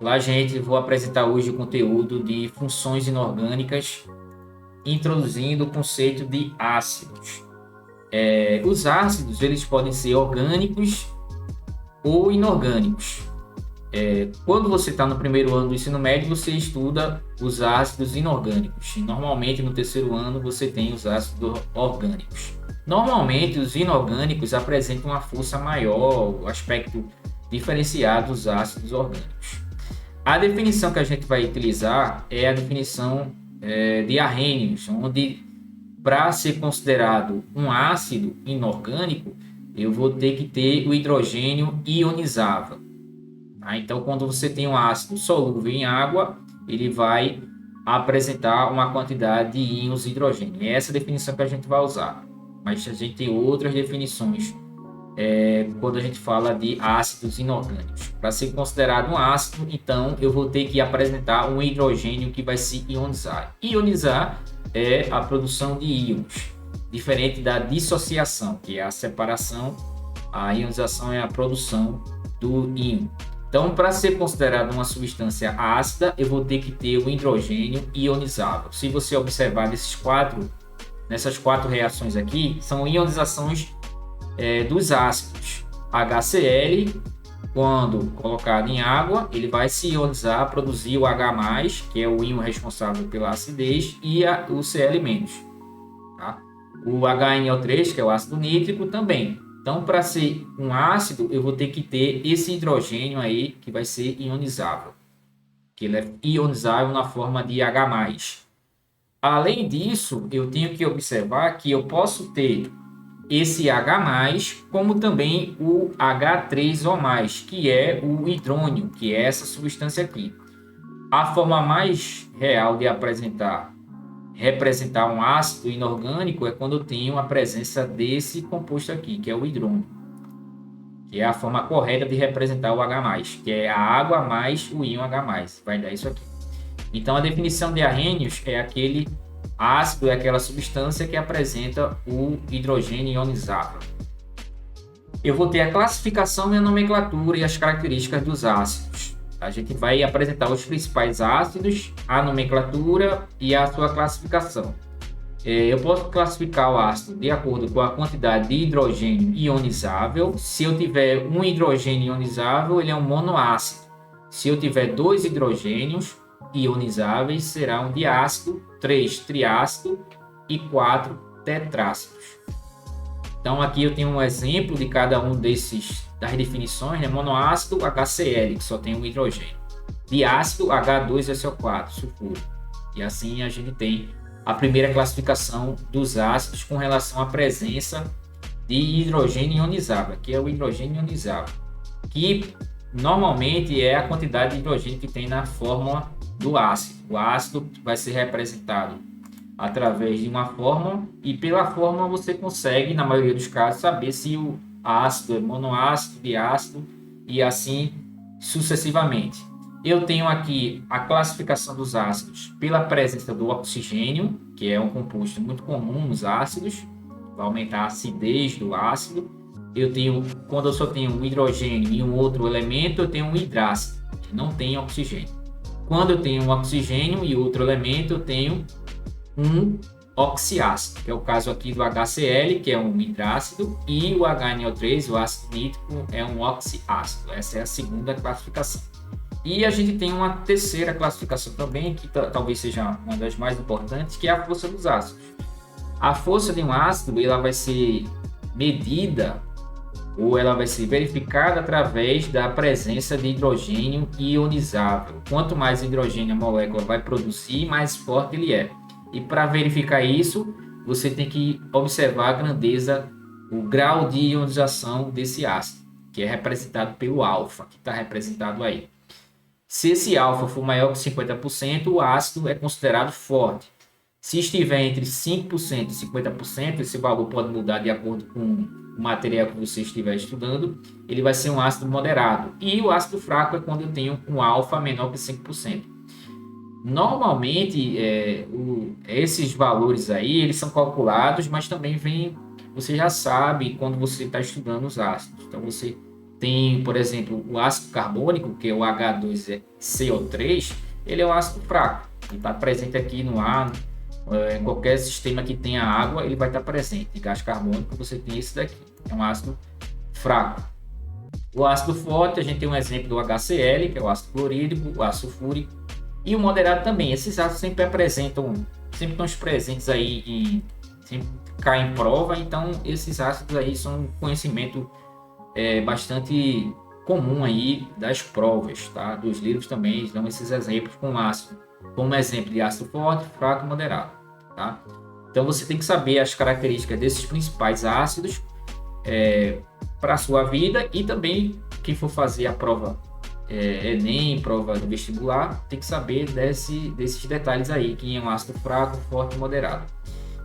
Olá, gente. Vou apresentar hoje o conteúdo de funções inorgânicas, introduzindo o conceito de ácidos. Os ácidos eles podem ser orgânicos ou inorgânicos. Quando você está no primeiro ano do ensino médio, você estuda os ácidos inorgânicos. Normalmente, no terceiro ano, você tem os ácidos orgânicos. Normalmente, os inorgânicos apresentam uma força maior, o aspecto diferenciado dos ácidos orgânicos. A definição que a gente vai utilizar é a definição de Arrhenius, onde para ser considerado um ácido inorgânico, eu vou ter que ter o hidrogênio ionizado. Tá? Então, quando você tem um ácido solúvel em água, ele vai apresentar uma quantidade de íons de hidrogênio. É essa definição que a gente vai usar. Mas a gente tem outras definições quando a gente fala de ácidos inorgânicos. Para ser considerado um ácido, então eu vou ter que apresentar um hidrogênio que vai se ionizar. Ionizar é a produção de íons, diferente da dissociação, que é a separação. A ionização é a produção do íon. Então, para ser considerado uma substância ácida, eu vou ter que ter o hidrogênio ionizável. Se você observar nessas quatro reações aqui, são ionizações dos ácidos. HCl, quando colocado em água, ele vai se ionizar, produzir o H+, que é o íon responsável pela acidez, e o Cl-. Tá? O HNO3, que é o ácido nítrico, também. Então, para ser um ácido, eu vou ter que ter esse hidrogênio aí, que vai ser ionizável. Que ele é ionizável na forma de H+. Além disso, eu tenho que observar que eu posso ter esse H+, como também o H3O+, que é o hidrônio, que é essa substância aqui. A forma mais real de representar um ácido inorgânico é quando eu tenho a presença desse composto aqui, que é o hidrônio, que é a forma correta de representar o H+, que é a água mais o íon H+, vai dar isso aqui. Então, a definição de Arrhenius é aquele ácido, é aquela substância que apresenta o hidrogênio ionizável. Eu vou ter a classificação e a nomenclatura e as características dos ácidos. A gente vai apresentar os principais ácidos, a nomenclatura e a sua classificação. Eu posso classificar o ácido de acordo com a quantidade de hidrogênio ionizável. Se eu tiver um hidrogênio ionizável, ele é um monoácido. Se eu tiver dois hidrogênios ionizáveis, será um diácido, 3 triácido e 4 tetrácidos. Então aqui eu tenho um exemplo de cada um das definições, né? Monoácido HCl, que só tem um hidrogênio. Diácido H2SO4, sulfuro. E assim a gente tem a primeira classificação dos ácidos com relação à presença de hidrogênio ionizável, que é o hidrogênio ionizável, que normalmente é a quantidade de hidrogênio que tem na fórmula do ácido. O ácido vai ser representado através de uma fórmula e pela fórmula você consegue, na maioria dos casos, saber se o ácido é monoácido, diácido e assim sucessivamente. Eu tenho aqui a classificação dos ácidos pela presença do oxigênio, que é um composto muito comum nos ácidos, vai aumentar a acidez do ácido. Quando eu só tenho um hidrogênio e um outro elemento, eu tenho um hidrácido, que não tem oxigênio. Quando eu tenho um oxigênio e outro elemento, eu tenho um oxiácido, que é o caso aqui do HCl, que é um hidrácido, e o HNO3, o ácido nítrico, é um oxiácido. Essa é a segunda classificação. E a gente tem uma terceira classificação também, que talvez seja uma das mais importantes, que é a força dos ácidos. A força de um ácido ela vai ser medida ou ela vai ser verificada através da presença de hidrogênio ionizável. Quanto mais hidrogênio a molécula vai produzir, mais forte ele é. E para verificar isso, você tem que observar a grandeza, o grau de ionização desse ácido, que é representado pelo alfa, que está representado aí. Se esse alfa for maior que 50%, o ácido é considerado forte. Se estiver entre 5% e 50%, esse valor pode mudar de acordo com o material que você estiver estudando, ele vai ser um ácido moderado. E o ácido fraco é quando eu tenho um alfa menor que 5%. Normalmente, esses valores aí, eles são calculados, mas também você já sabe quando você está estudando os ácidos. Então, você Tem, por exemplo, o ácido carbônico, que é o H2CO3, ele é um ácido fraco. Ele está presente aqui no ar, em qualquer sistema que tenha água, ele vai estar presente. Em gás carbônico, você tem esse daqui, é um ácido fraco. O ácido forte, a gente tem um exemplo do HCl, que é o ácido clorídrico, o ácido sulfúrico, e o moderado também. Esses ácidos sempre apresentam, sempre estão presentes aí, sempre caem em prova, então esses ácidos aí são um conhecimento bastante comum aí das provas, tá? Dos livros também dão esses exemplos com ácido, como exemplo de ácido forte, fraco e moderado, tá? Então você tem que saber as características desses principais ácidos para a sua vida, e também quem for fazer a prova Enem, prova do vestibular, tem que saber desses detalhes aí, que é um ácido fraco, forte e moderado.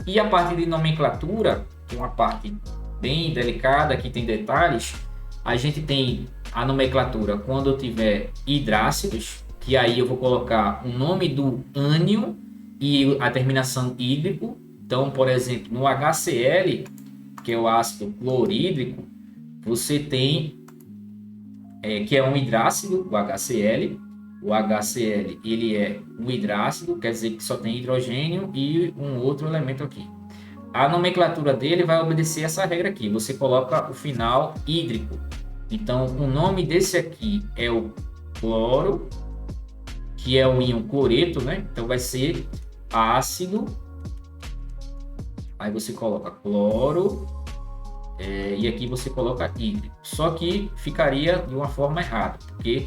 E a parte de nomenclatura, que é uma parte bem delicada, que tem detalhes, a gente tem a nomenclatura quando eu tiver hidrácidos, que aí eu vou colocar o nome do ânion e a terminação hídrico. Então, por exemplo, no HCl, que é o ácido clorídrico, você tem que é um hidrácido, o HCl. O HCl ele é um hidrácido, quer dizer que só tem hidrogênio e um outro elemento aqui. A nomenclatura dele vai obedecer essa regra aqui. Você coloca o final hídrico. Então, o nome desse aqui é o cloro, que é o íon cloreto, né? Então, vai ser ácido. Aí você coloca cloro. E aqui você coloca hídrico. Só que ficaria de uma forma errada, porque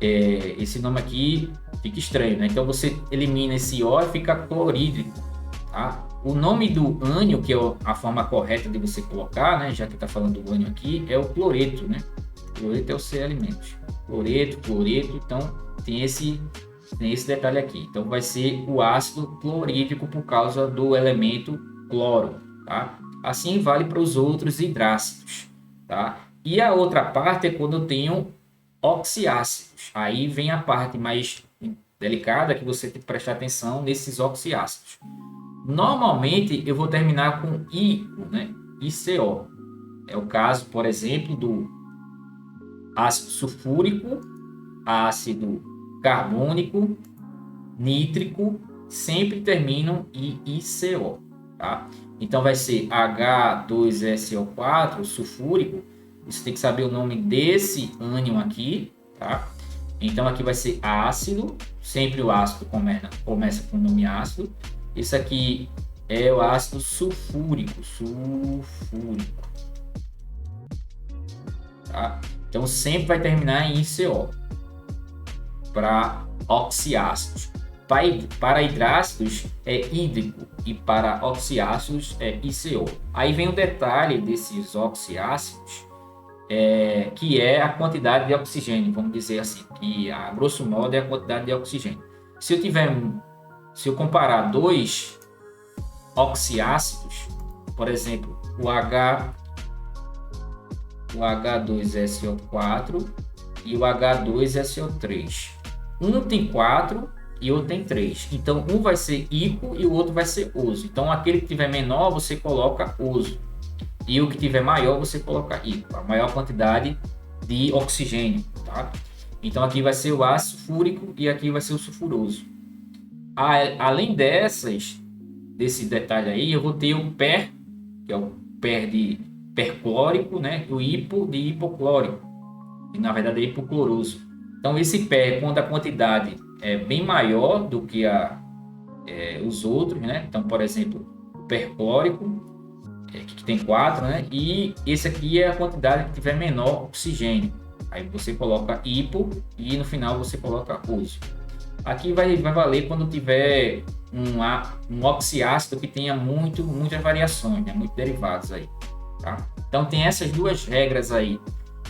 esse nome aqui fica estranho, né? Então, você elimina esse O e fica clorídrico, tá? O nome do ânion, que é a forma correta de você colocar, né? Já que está falando do ânion aqui, é o cloreto, né? Cloreto é o C-elementos. Cloreto, então tem esse detalhe aqui. Então vai ser o ácido clorídrico por causa do elemento cloro, tá? Assim vale para os outros hidrácidos, tá? E a outra parte é quando eu tenho oxiácidos. Aí vem a parte mais delicada, que você tem que prestar atenção nesses oxiácidos. Normalmente eu vou terminar com ICO, né? ICO. É o caso, por exemplo, do ácido sulfúrico, ácido carbônico, nítrico, sempre terminam em ICO, tá? Então vai ser H2SO4, sulfúrico. Você tem que saber o nome desse ânion aqui, tá? Então aqui vai ser ácido, sempre o ácido começa com o nome ácido. Esse aqui é o ácido sulfúrico, tá? Então sempre vai terminar em ICO para oxiácidos. Para hidrácidos é hídrico e para oxiácidos é ICO. Aí vem o detalhe desses oxiácidos, que é a quantidade de oxigênio, vamos dizer assim, que a grosso modo é a quantidade de oxigênio. Se eu comparar dois oxiácidos, por exemplo, o H2SO4 e o H2SO3. Um tem 4 e outro tem 3. Então, um vai ser ICO e o outro vai ser OSO. Então, aquele que tiver menor, você coloca OSO. E o que tiver maior, você coloca ICO. A maior quantidade de oxigênio, tá? Então, aqui vai ser o ácido sulfúrico e aqui vai ser o sulfuroso. Além desse detalhe aí, eu vou ter o PER, que é o PER de perclórico, né? E o hipo de hipoclórico, que na verdade é hipocloroso. Então, esse PER, quando a quantidade é bem maior do que os outros, né? Então, por exemplo, o perclórico, que tem 4, né? E esse aqui é a quantidade que tiver menor oxigênio. Aí você coloca hipo e no final você coloca oso. Aqui vai valer quando tiver um oxiácido que tenha muitas variações, né? Muitos derivados aí, tá? Então tem essas duas regras aí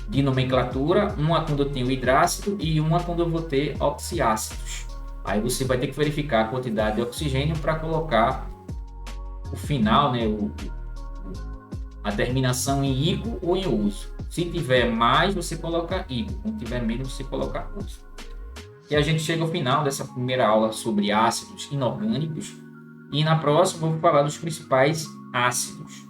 de nomenclatura, uma quando eu tenho hidrácido e uma quando eu vou ter oxiácidos. Aí você vai ter que verificar a quantidade de oxigênio para colocar o final, né? A terminação em ICO ou em OSO. Se tiver mais, você coloca ICO. Se tiver menos, você coloca OSO. E a gente chega ao final dessa primeira aula sobre ácidos inorgânicos. E na próxima, eu vou falar dos principais ácidos.